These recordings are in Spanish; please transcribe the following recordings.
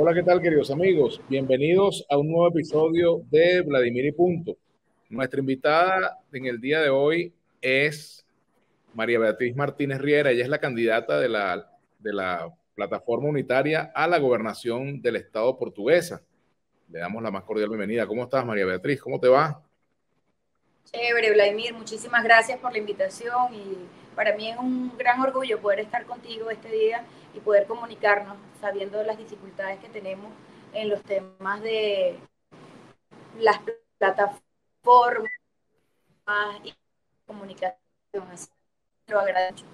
Hola, ¿qué tal, queridos amigos? Bienvenidos a un nuevo episodio de Vladimir y Punto. Nuestra invitada en el día de hoy es María Beatriz Martínez Riera. Ella es la candidata de la plataforma unitaria a la gobernación del Estado portuguesa. Le damos la más cordial bienvenida. ¿Cómo estás, María Beatriz? ¿Cómo te va? Chévere, Vladimir, muchísimas gracias por la invitación y para mí es un gran orgullo poder estar contigo este día y poder comunicarnos sabiendo las dificultades que tenemos en los temas de las plataformas y comunicación. Así que lo agradezco.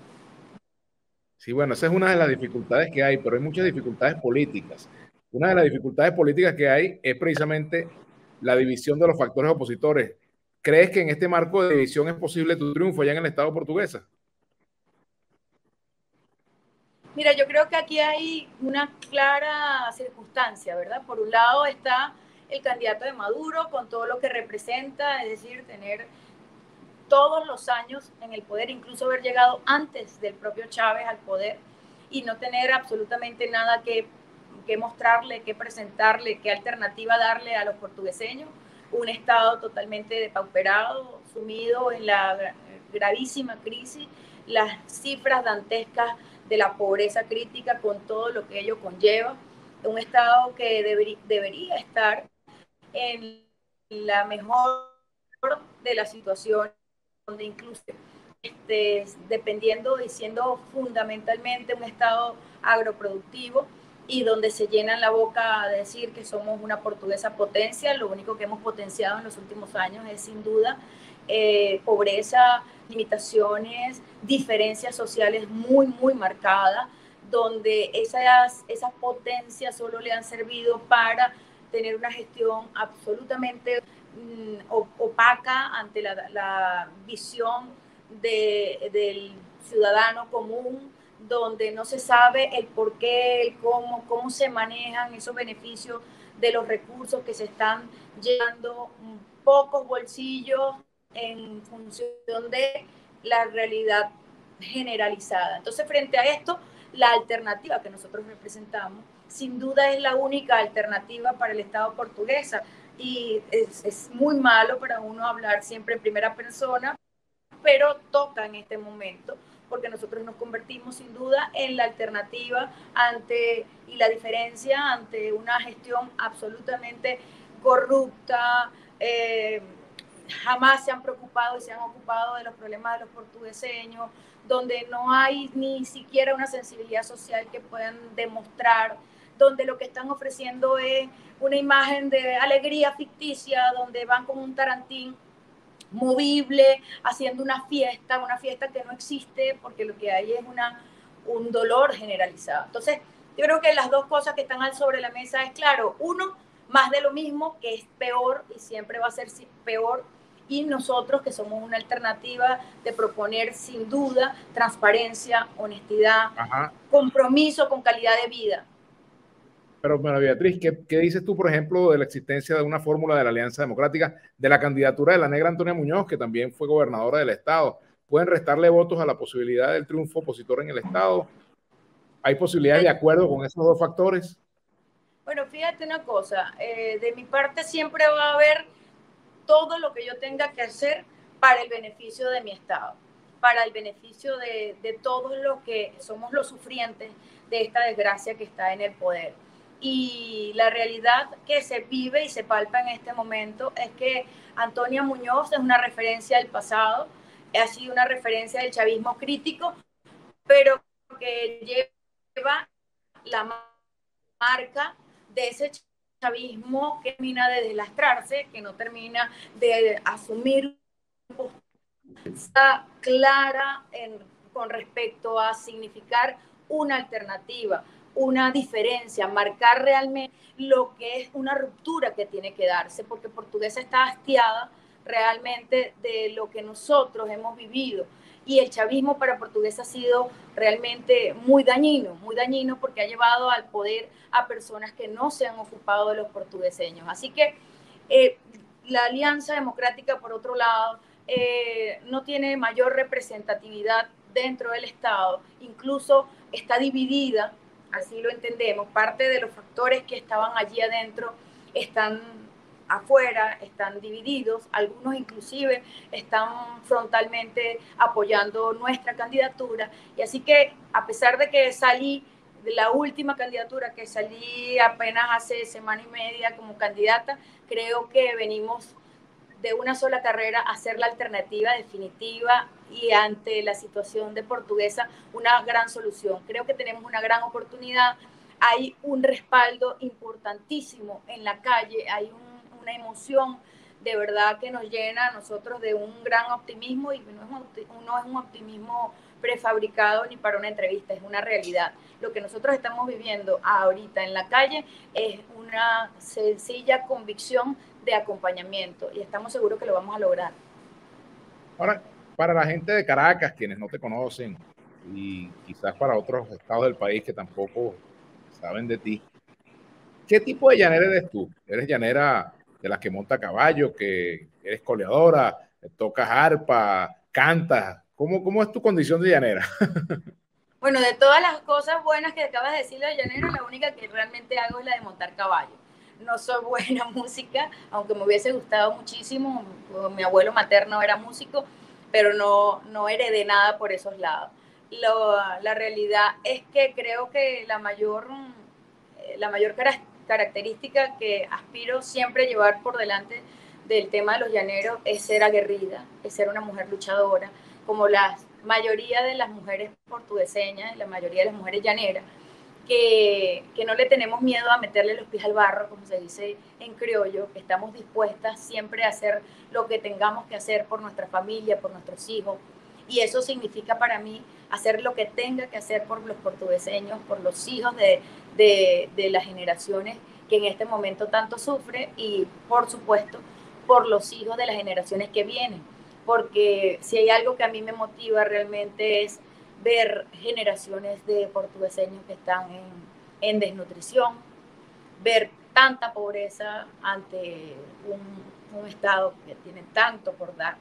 Sí, bueno, esa es una de las dificultades que hay, pero hay muchas dificultades políticas. Una de las dificultades políticas que hay es precisamente la división de los factores opositores. ¿Crees que en este marco de división es posible tu triunfo allá en el Estado portuguesa? Mira, yo creo que aquí hay una clara circunstancia, ¿verdad? Por un lado está el candidato de Maduro con todo lo que representa, es decir, tener todos los años en el poder, incluso haber llegado antes del propio Chávez al poder y no tener absolutamente nada que mostrarle, que presentarle, qué alternativa darle a los portugueseños. Un Estado totalmente depauperado, sumido en la gravísima crisis, las cifras dantescas de la pobreza crítica con todo lo que ello conlleva. Un Estado que debería estar en la mejor de la situación, donde incluso dependiendo y siendo fundamentalmente un estado agroproductivo y donde se llenan la boca a decir que somos una portuguesa potencia, lo único que hemos potenciado en los últimos años es sin duda pobreza, limitaciones, diferencias sociales muy marcadas, donde esas potencias solo le han servido para tener una gestión absolutamente opaca ante la visión del ciudadano común, donde no se sabe el por qué, el cómo se manejan esos beneficios de los recursos que se están llenando pocos bolsillos en función de la realidad generalizada. Entonces, frente a esto, la alternativa que nosotros representamos, sin duda es la única alternativa para el Estado portuguesa y es muy malo para uno hablar siempre en primera persona, pero toca en este momento porque nosotros nos convertimos sin duda en la alternativa ante y la diferencia ante una gestión absolutamente corrupta. Jamás se han preocupado y se han ocupado de los problemas de los portugueseños, donde no hay ni siquiera una sensibilidad social que puedan demostrar, donde lo que están ofreciendo es una imagen de alegría ficticia, donde van con un tarantín movible, haciendo una fiesta que no existe, porque lo que hay es un dolor generalizado. Entonces, yo creo que las dos cosas que están sobre la mesa es, claro, uno, más de lo mismo, que es peor y siempre va a ser peor, y nosotros que somos una alternativa de proponer sin duda transparencia, honestidad, Ajá. compromiso con calidad de vida. Pero, María Beatriz, ¿qué dices tú, por ejemplo, de la existencia de una fórmula de la Alianza Democrática, de la candidatura de la negra Antonia Muñoz, que también fue gobernadora del Estado? ¿Pueden restarle votos a la posibilidad del triunfo opositor en el Estado? ¿Hay posibilidades Mira, de acuerdo con esos dos factores? bueno, fíjate una cosa, de mi parte siempre va a haber todo lo que yo tenga que hacer para el beneficio de mi Estado, para el beneficio de todos los que somos los sufrientes de esta desgracia que está en el poder. Y la realidad que se vive y se palpa en este momento es que Antonia Muñoz es una referencia del pasado, ha sido una referencia del chavismo crítico, pero que lleva la marca de ese chavismo que termina de deslastrarse, que no termina de asumir está clara con respecto a significar una alternativa, una diferencia, marcar realmente lo que es una ruptura que tiene que darse, porque Portuguesa está hastiada realmente de lo que nosotros hemos vivido. Y el chavismo para Portuguesa ha sido realmente muy dañino porque ha llevado al poder a personas que no se han ocupado de los portugueseños. Así que la Alianza Democrática, por otro lado, no tiene mayor representatividad dentro del Estado, incluso está dividida así lo entendemos. Parte de los factores que estaban allí adentro están afuera, están divididos, algunos inclusive están frontalmente apoyando nuestra candidatura, y así que a pesar de que salí de la última candidatura, que salí apenas hace semana y media como candidata, creo que venimos de una sola carrera a ser la alternativa definitiva y ante la situación de Portuguesa una gran solución. Creo que tenemos una gran oportunidad, hay un respaldo importantísimo en la calle, hay una emoción de verdad que nos llena a nosotros de un gran optimismo, y no es un optimismo prefabricado ni para una entrevista, es una realidad. Lo que nosotros estamos viviendo ahorita en la calle es una sencilla convicción de acompañamiento, y estamos seguros que lo vamos a lograr. Ahora, para la gente de Caracas, quienes no te conocen, y quizás para otros estados del país que tampoco saben de ti, ¿qué tipo de llanera eres tú? ¿Eres llanera de las que monta a caballo, que eres coleadora, tocas arpa, cantas? ¿Cómo es tu condición de llanera? Bueno, de todas las cosas buenas que acabas de decir de llanero, la única que realmente hago es la de montar caballo. No soy buena música, aunque me hubiese gustado muchísimo. Mi abuelo materno era músico, pero no heredé nada por esos lados. La realidad es que creo que la mayor característica que aspiro siempre a llevar por delante del tema de los llaneros es ser aguerrida, es ser una mujer luchadora, como la mayoría de las mujeres portugueseñas, la mayoría de las mujeres llaneras, que no le tenemos miedo a meterle los pies al barro, como se dice en criollo, que estamos dispuestas siempre a hacer lo que tengamos que hacer por nuestra familia, por nuestros hijos. Y eso significa para mí hacer lo que tenga que hacer por los portugueseños, por los hijos de las generaciones que en este momento tanto sufren, y por supuesto por los hijos de las generaciones que vienen. Porque si hay algo que a mí me motiva realmente es ver generaciones de portugueseños que están en desnutrición, ver tanta pobreza ante un Estado que tiene tanto por dar.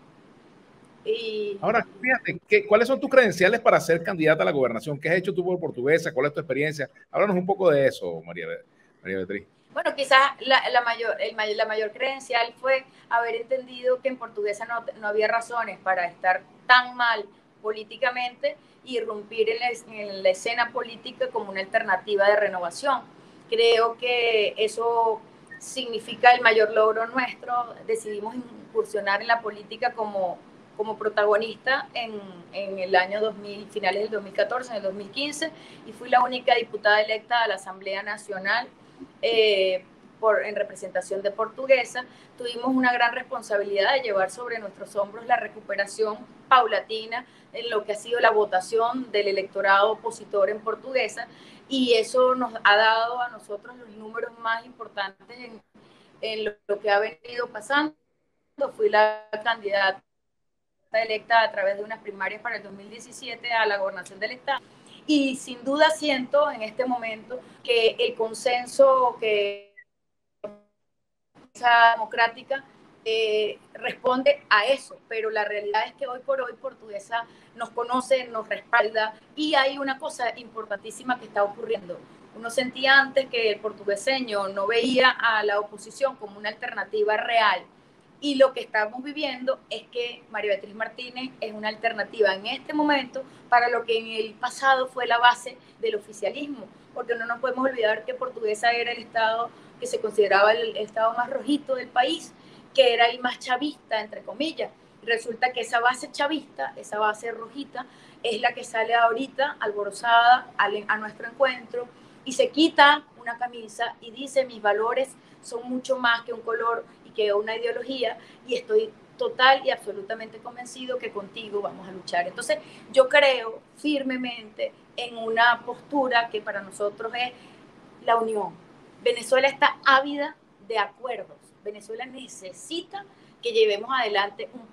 Ahora, fíjate, ¿cuáles son tus credenciales para ser candidata a la gobernación? ¿Qué has hecho tú por Portuguesa? ¿Cuál es tu experiencia? Háblanos un poco de eso, María Beatriz. Bueno, quizás la mayor credencial fue haber entendido que en Portuguesa no había razones para estar tan mal políticamente y irrumpir en la escena política como una alternativa de renovación. Creo que eso significa el mayor logro nuestro. Decidimos incursionar en la política como protagonista en el año 2000, finales del 2014, en el 2015, y fui la única diputada electa a la Asamblea Nacional en representación de Portuguesa. Tuvimos una gran responsabilidad de llevar sobre nuestros hombros la recuperación paulatina en lo que ha sido la votación del electorado opositor en Portuguesa, y eso nos ha dado a nosotros los números más importantes en lo que ha venido pasando. Fui la candidata electa a través de unas primarias para el 2017 a la gobernación del Estado, y sin duda siento en este momento que el consenso que esa democrática responde a eso, pero la realidad es que hoy por hoy Portuguesa nos conoce, nos respalda, y hay una cosa importantísima que está ocurriendo. Uno sentía antes que el portugueseño no veía a la oposición como una alternativa real, y lo que estamos viviendo es que María Beatriz Martínez es una alternativa en este momento para lo que en el pasado fue la base del oficialismo, porque no nos podemos olvidar que Portuguesa era el estado que se consideraba el estado más rojito del país, que era el más chavista, entre comillas. Resulta que esa base chavista, esa base rojita, es la que sale ahorita alborozada a nuestro encuentro y se quita una camisa y dice: mis valores son mucho más que un color y que una ideología, y estoy total y absolutamente convencido que contigo vamos a luchar. Entonces yo creo firmemente en una postura que para nosotros es la unión. Venezuela está ávida de acuerdos. Venezuela necesita que llevemos adelante un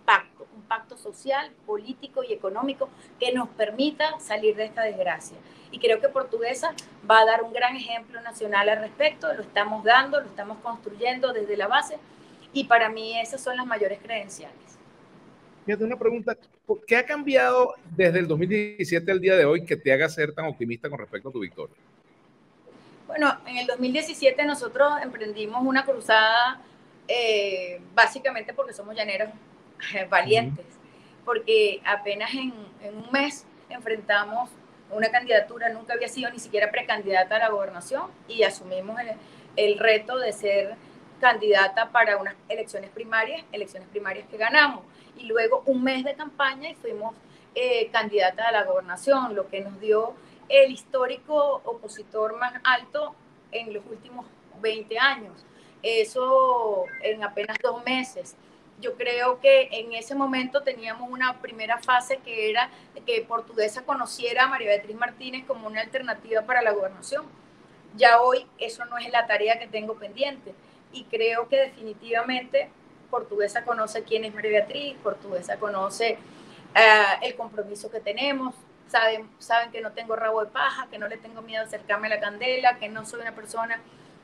pacto social, político y económico que nos permita salir de esta desgracia. Y creo que Portuguesa va a dar un gran ejemplo nacional al respecto. Lo estamos dando, lo estamos construyendo desde la base, y para mí esas son las mayores credenciales. Fíjate, una pregunta, ¿qué ha cambiado desde el 2017 al día de hoy que te haga ser tan optimista con respecto a tu victoria? Bueno, en el 2017 nosotros emprendimos una cruzada básicamente porque somos llaneros valientes, porque apenas en un mes enfrentamos una candidatura, nunca había sido ni siquiera precandidata a la gobernación y asumimos el reto de ser candidata para unas elecciones primarias que ganamos. Y luego un mes de campaña y fuimos candidata a la gobernación, lo que nos dio el histórico opositor más alto en los últimos 20 años. Eso en apenas 2 meses. Yo creo que en ese momento teníamos una primera fase que era que Portuguesa conociera a María Beatriz Martínez como una alternativa para la gobernación. Ya hoy eso no es la tarea que tengo pendiente y creo que definitivamente Portuguesa conoce quién es María Beatriz, Portuguesa conoce el compromiso que tenemos, saben que no tengo rabo de paja, que no le tengo miedo a acercarme a la candela, que no soy una persona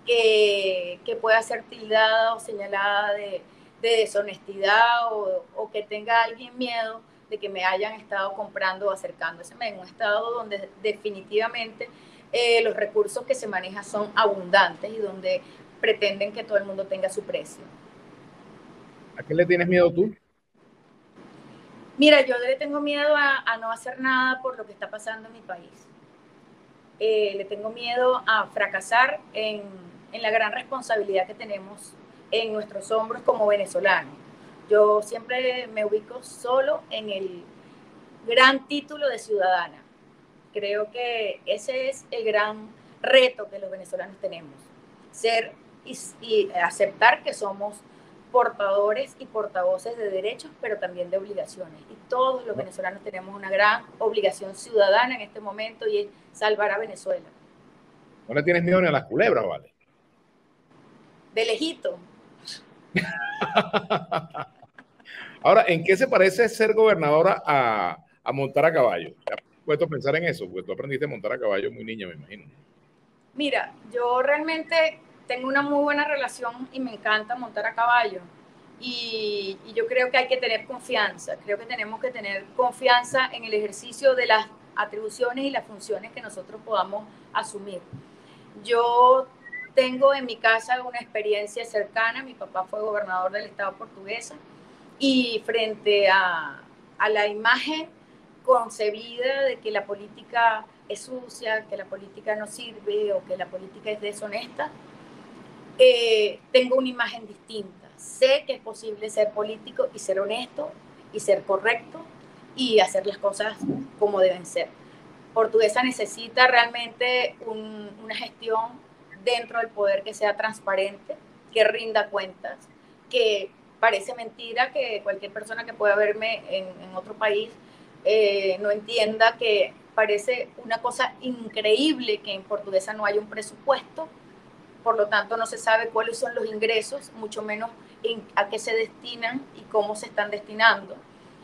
que pueda ser tildada o señalada de deshonestidad o que tenga alguien miedo de que me hayan estado comprando o acercándose en un estado donde definitivamente los recursos que se manejan son abundantes y donde pretenden que todo el mundo tenga su precio. ¿A qué le tienes miedo tú? Mira, yo le tengo miedo a no hacer nada por lo que está pasando en mi país. Le tengo miedo a fracasar en la gran responsabilidad que tenemos en nuestros hombros como venezolanos. Yo siempre me ubico solo en el gran título de ciudadana. Creo que ese es el gran reto que los venezolanos tenemos, ser y aceptar que somos portadores y portavoces de derechos, pero también de obligaciones. Y todos los venezolanos tenemos una gran obligación ciudadana en este momento y es salvar a Venezuela. No le tienes miedo ni a las culebras, ¿vale? De lejito. Ahora, ¿en qué se parece ser gobernadora a montar a caballo? ¿Te has puesto a pensar en eso? Porque tú aprendiste a montar a caballo muy niña, me imagino. Mira, yo realmente tengo una muy buena relación y me encanta montar a caballo. Y yo creo que hay que tener confianza, creo que tenemos que tener confianza en el ejercicio de las atribuciones y las funciones que nosotros podamos asumir. Yo tengo en mi casa una experiencia cercana, mi papá fue gobernador del estado Portuguesa y frente a la imagen concebida de que la política es sucia, que la política no sirve o que la política es deshonesta, tengo una imagen distinta. Sé que es posible ser político y ser honesto y ser correcto y hacer las cosas como deben ser. Portuguesa necesita realmente una gestión dentro del poder que sea transparente, que rinda cuentas, que parece mentira que cualquier persona que pueda verme en otro país no entienda que parece una cosa increíble que en Portuguesa no haya un presupuesto, por lo tanto no se sabe cuáles son los ingresos, mucho menos a qué se destinan y cómo se están destinando.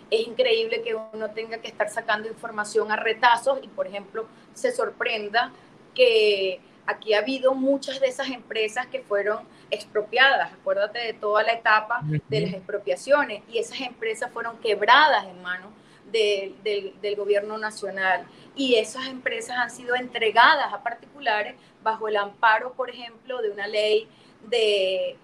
Es increíble que uno tenga que estar sacando información a retazos y, por ejemplo, se sorprenda que aquí ha habido muchas de esas empresas que fueron expropiadas. Acuérdate de toda la etapa de las expropiaciones y esas empresas fueron quebradas en manos del gobierno nacional y esas empresas han sido entregadas a particulares bajo el amparo, por ejemplo, de una ley de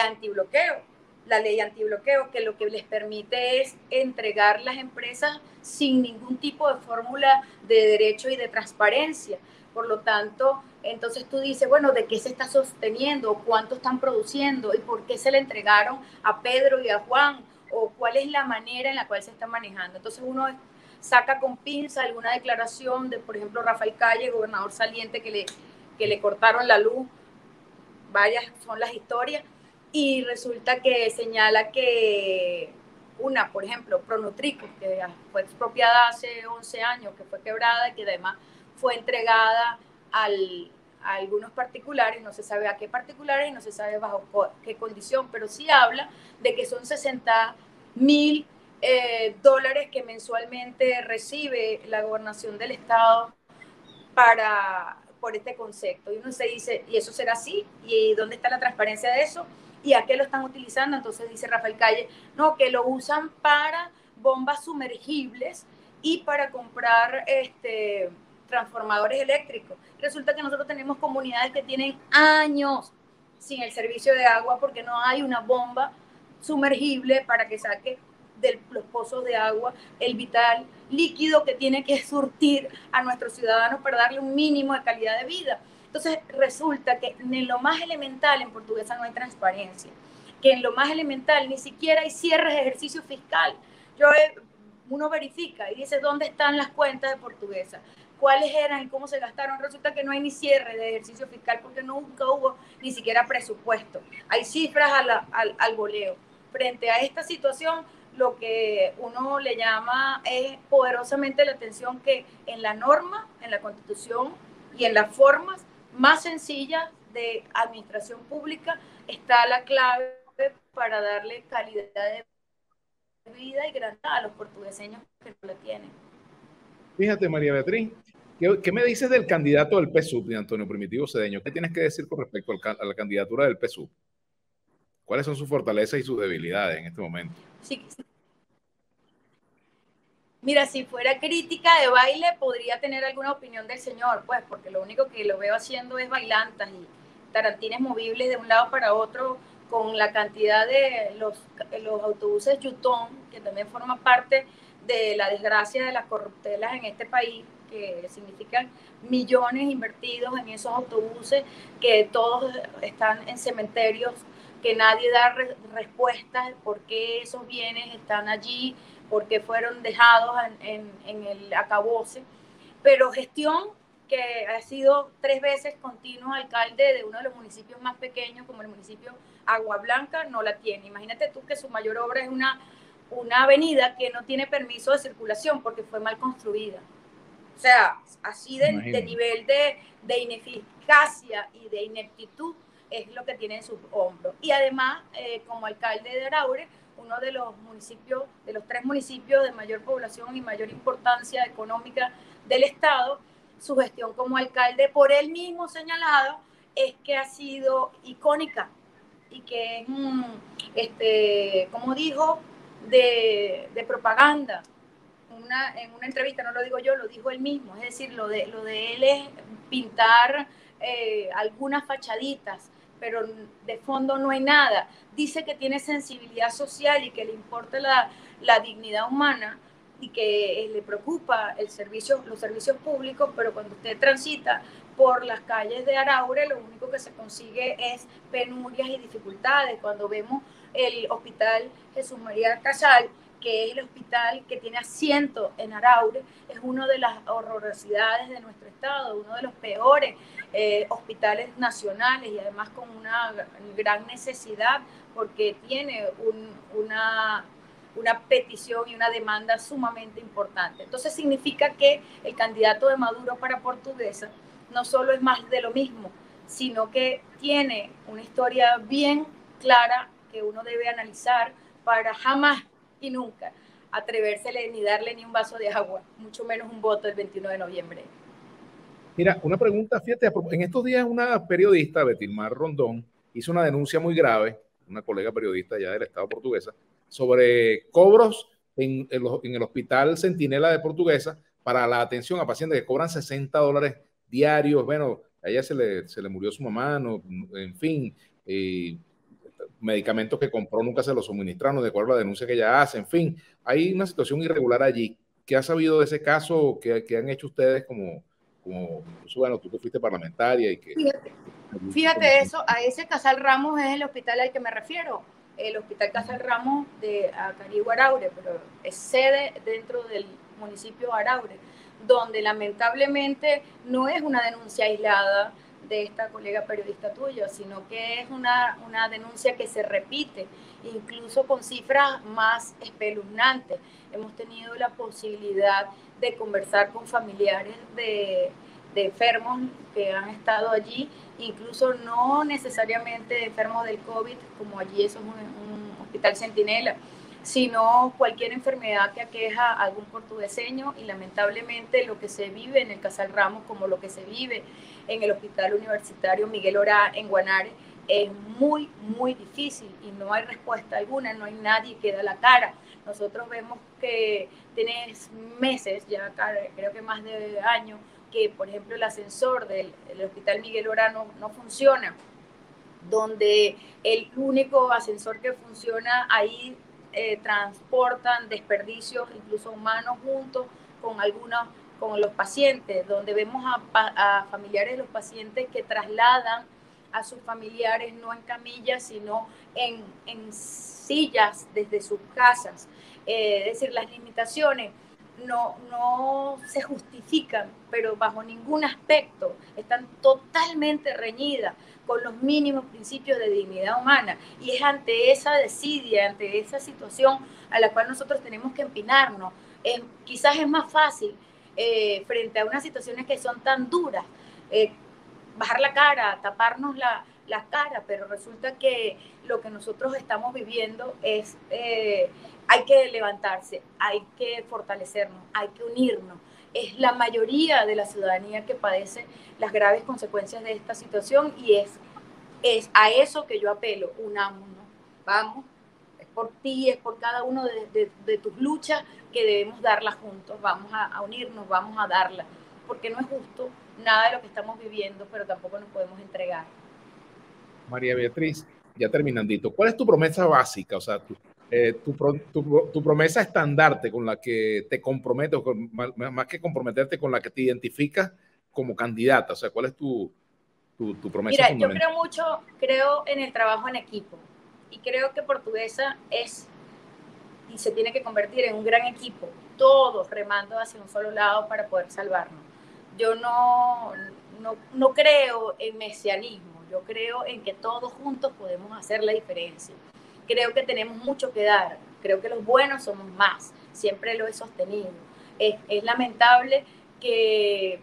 antibloqueo. La ley antibloqueo, que lo que les permite es entregar las empresas sin ningún tipo de fórmula de derecho y de transparencia. Por lo tanto, entonces tú dices, bueno, ¿de qué se está sosteniendo? ¿Cuánto están produciendo? ¿Y por qué se le entregaron a Pedro y a Juan? ¿O cuál es la manera en la cual se está manejando? Entonces uno saca con pinza alguna declaración de, por ejemplo, Rafael Calle, gobernador saliente, que le cortaron la luz. Varias son las historias. Y resulta que señala que una, por ejemplo, Pronutrico, que fue expropiada hace 11 años, que fue quebrada y que además fue entregada a algunos particulares, no se sabe a qué particulares y no se sabe bajo qué condición, pero sí habla de que son 60.000 dólares que mensualmente recibe la gobernación del estado por este concepto. Y uno se dice, ¿y eso será así? ¿Y dónde está la transparencia de eso? ¿Y a qué lo están utilizando? Entonces dice Rafael Calle, no, que lo usan para bombas sumergibles y para comprar transformadores eléctricos. Resulta que nosotros tenemos comunidades que tienen años sin el servicio de agua porque no hay una bomba sumergible para que saque de los pozos de agua el vital líquido que tiene que surtir a nuestros ciudadanos para darle un mínimo de calidad de vida. Entonces resulta que en lo más elemental en Portuguesa no hay transparencia, que en lo más elemental ni siquiera hay cierres de ejercicio fiscal. Uno verifica y dice dónde están las cuentas de Portuguesa, cuáles eran y cómo se gastaron. Resulta que no hay ni cierre de ejercicio fiscal porque nunca hubo ni siquiera presupuesto. Hay cifras al voleo. Frente a esta situación, lo que uno le llama es poderosamente la atención que en la norma, en la Constitución y en las formas más sencillas de administración pública está la clave para darle calidad de vida y grandeza a los portugueseños que no la tienen. Fíjate, María Beatriz, ¿qué me dices del candidato del PSUV, de Antonio Primitivo Cedeño? ¿Qué tienes que decir con respecto a la candidatura del PSUV? ¿Cuáles son sus fortalezas y sus debilidades en este momento? Sí. Mira, si fuera crítica de baile, podría tener alguna opinión del señor, pues, porque lo único que lo veo haciendo es bailantas y tarantines movibles de un lado para otro, con la cantidad de los autobuses Yutón, que también forma parte de la desgracia de las corruptelas en este país, que significan millones invertidos en esos autobuses, que todos están en cementerios, que nadie da respuestas de por qué esos bienes están allí, porque fueron dejados en el acabose, pero gestión que ha sido 3 veces continuo alcalde de uno de los municipios más pequeños, como el municipio Agua Blanca, no la tiene. Imagínate tú que su mayor obra es una avenida que no tiene permiso de circulación porque fue mal construida. O sea, así de nivel de ineficacia y de ineptitud es lo que tiene en sus hombros. Y además, como alcalde de Araure, uno de los municipios, de los 3 municipios de mayor población y mayor importancia económica del Estado, su gestión como alcalde, por él mismo señalado, es que ha sido icónica y que es, como dijo, de propaganda. En una entrevista, no lo digo yo, lo dijo él mismo, es decir, lo de él es pintar algunas fachaditas, pero de fondo no hay nada. Dice que tiene sensibilidad social y que le importa la dignidad humana y que le preocupa los servicios públicos, pero cuando usted transita por las calles de Araure, lo único que se consigue es penurias y dificultades. Cuando vemos el hospital Jesús María Casal, que es el hospital que tiene asiento en Araure, es una de las horrorosidades de nuestro estado, uno de los peores hospitales nacionales y además con una gran necesidad porque tiene una petición y una demanda sumamente importante. Entonces significa que el candidato de Maduro para Portuguesa no solo es más de lo mismo, sino que tiene una historia bien clara que uno debe analizar para jamás y nunca atrevérsele ni darle ni un vaso de agua, mucho menos un voto el 21 de noviembre. Mira, una pregunta, fíjate, en estos días una periodista, Betilmar Rondón, hizo una denuncia muy grave, una colega periodista ya del Estado portuguesa, sobre cobros en el Hospital Centinela de Portuguesa para la atención a pacientes que cobran $60 diarios. Bueno, a ella se le murió su mamá, no, en fin, medicamentos que compró nunca se los suministraron, de acuerdo a la denuncia que ella hace, en fin, hay una situación irregular allí. ¿Qué ha sabido de ese caso? ¿Qué han hecho ustedes como bueno, tú que fuiste parlamentaria y que... Fíjate eso, a ese Casal Ramos es el hospital al que me refiero, el Hospital Casal Ramos de Acarigua Araure, pero es sede dentro del municipio Araure, donde lamentablemente no es una denuncia aislada de esta colega periodista tuya, sino que es una denuncia que se repite, incluso con cifras más espeluznantes. Hemos tenido la posibilidad de conversar con familiares de enfermos que han estado allí, incluso no necesariamente de enfermos del COVID, como allí eso es un hospital centinela, sino cualquier enfermedad que aqueja a algún portugueseño y lamentablemente lo que se vive en el Casal Ramos como lo que se vive en el Hospital Universitario Miguel Orá en Guanare es muy, muy difícil y no hay respuesta alguna, no hay nadie que da la cara. Nosotros vemos que tienes meses, ya creo que más de año, que, por ejemplo, el ascensor del Hospital Miguel Ora no funciona, donde el único ascensor que funciona ahí transportan desperdicios, incluso humanos, juntos con los pacientes, donde vemos a familiares de los pacientes que trasladan a sus familiares no en camillas, sino en sillas desde sus casas. Es decir, las limitaciones no se justifican, pero bajo ningún aspecto están totalmente reñidas con los mínimos principios de dignidad humana. Y es ante esa desidia, ante esa situación a la cual nosotros tenemos que empinarnos. Quizás es más fácil, frente a unas situaciones que son tan duras, bajar la cara, taparnos la cara, pero resulta que lo que nosotros estamos viviendo es, hay que levantarse, hay que fortalecernos, hay que unirnos. Es la mayoría de la ciudadanía que padece las graves consecuencias de esta situación y es a eso que yo apelo, unámonos, vamos, es por ti, es por cada uno de tus luchas que debemos darlas juntos, vamos a unirnos, vamos a darlas, porque no es justo nada de lo que estamos viviendo, pero tampoco nos podemos entregar. María Beatriz, ya terminandito, ¿cuál es tu promesa básica? O sea, tu promesa estandarte con la que te comprometes, más que comprometerte, con la que te identificas como candidata. O sea, ¿cuál es tu promesa fundamental? Yo creo en el trabajo en equipo y creo que Portuguesa es y se tiene que convertir en un gran equipo, todos remando hacia un solo lado para poder salvarnos. Yo no creo en mesianismo, yo creo en que todos juntos podemos hacer la diferencia. Creo que tenemos mucho que dar, creo que los buenos somos más, siempre lo he sostenido. Es lamentable que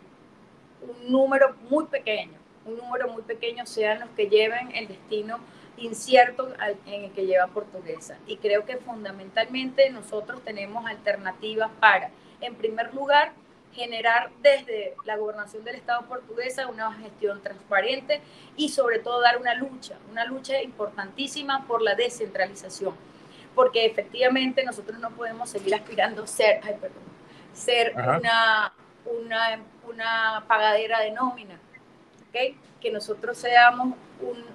un número muy pequeño sean los que lleven el destino incierto en el que lleva Portuguesa. Y creo que fundamentalmente nosotros tenemos alternativas para, en primer lugar, generar desde la gobernación del Estado Portuguesa una gestión transparente y sobre todo dar una lucha importantísima por la descentralización. Porque efectivamente nosotros no podemos seguir aspirando a ser una pagadera de nómina. ¿Okay? Que nosotros seamos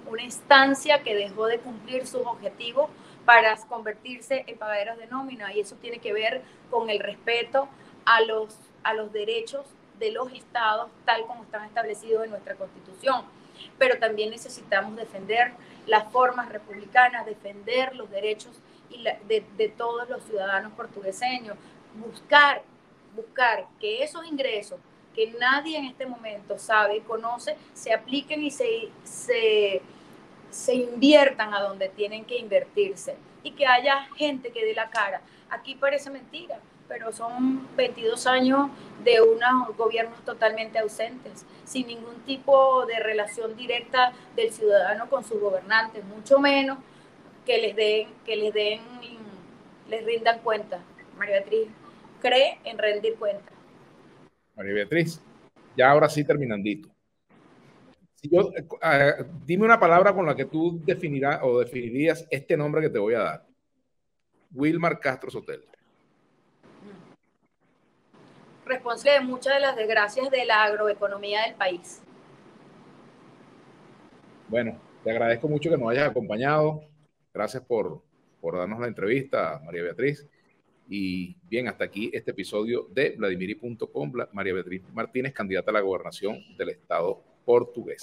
una instancia que dejó de cumplir sus objetivos para convertirse en pagaderos de nómina, y eso tiene que ver con el respeto a los derechos de los estados tal como están establecidos en nuestra Constitución, pero también necesitamos defender las formas republicanas, defender los derechos de todos los ciudadanos portugueseños, buscar que esos ingresos que nadie en este momento sabe y conoce, se apliquen y se inviertan a donde tienen que invertirse. Y que haya gente que dé la cara. Aquí parece mentira, pero son 22 años de unos gobiernos totalmente ausentes, sin ningún tipo de relación directa del ciudadano con sus gobernantes, mucho menos que les rindan cuenta. María Beatriz cree en rendir cuenta. María Beatriz, ya ahora sí terminandito. Dime una palabra con la que tú definirás o definirías este nombre que te voy a dar. Wilmar Castro Sotelo. Responsable de muchas de las desgracias de la agroeconomía del país. Bueno, te agradezco mucho que nos hayas acompañado. Gracias por darnos la entrevista, María Beatriz. Y bien, hasta aquí este episodio de Vladimiri.com. María Beatriz Martínez, candidata a la gobernación del Estado portugués.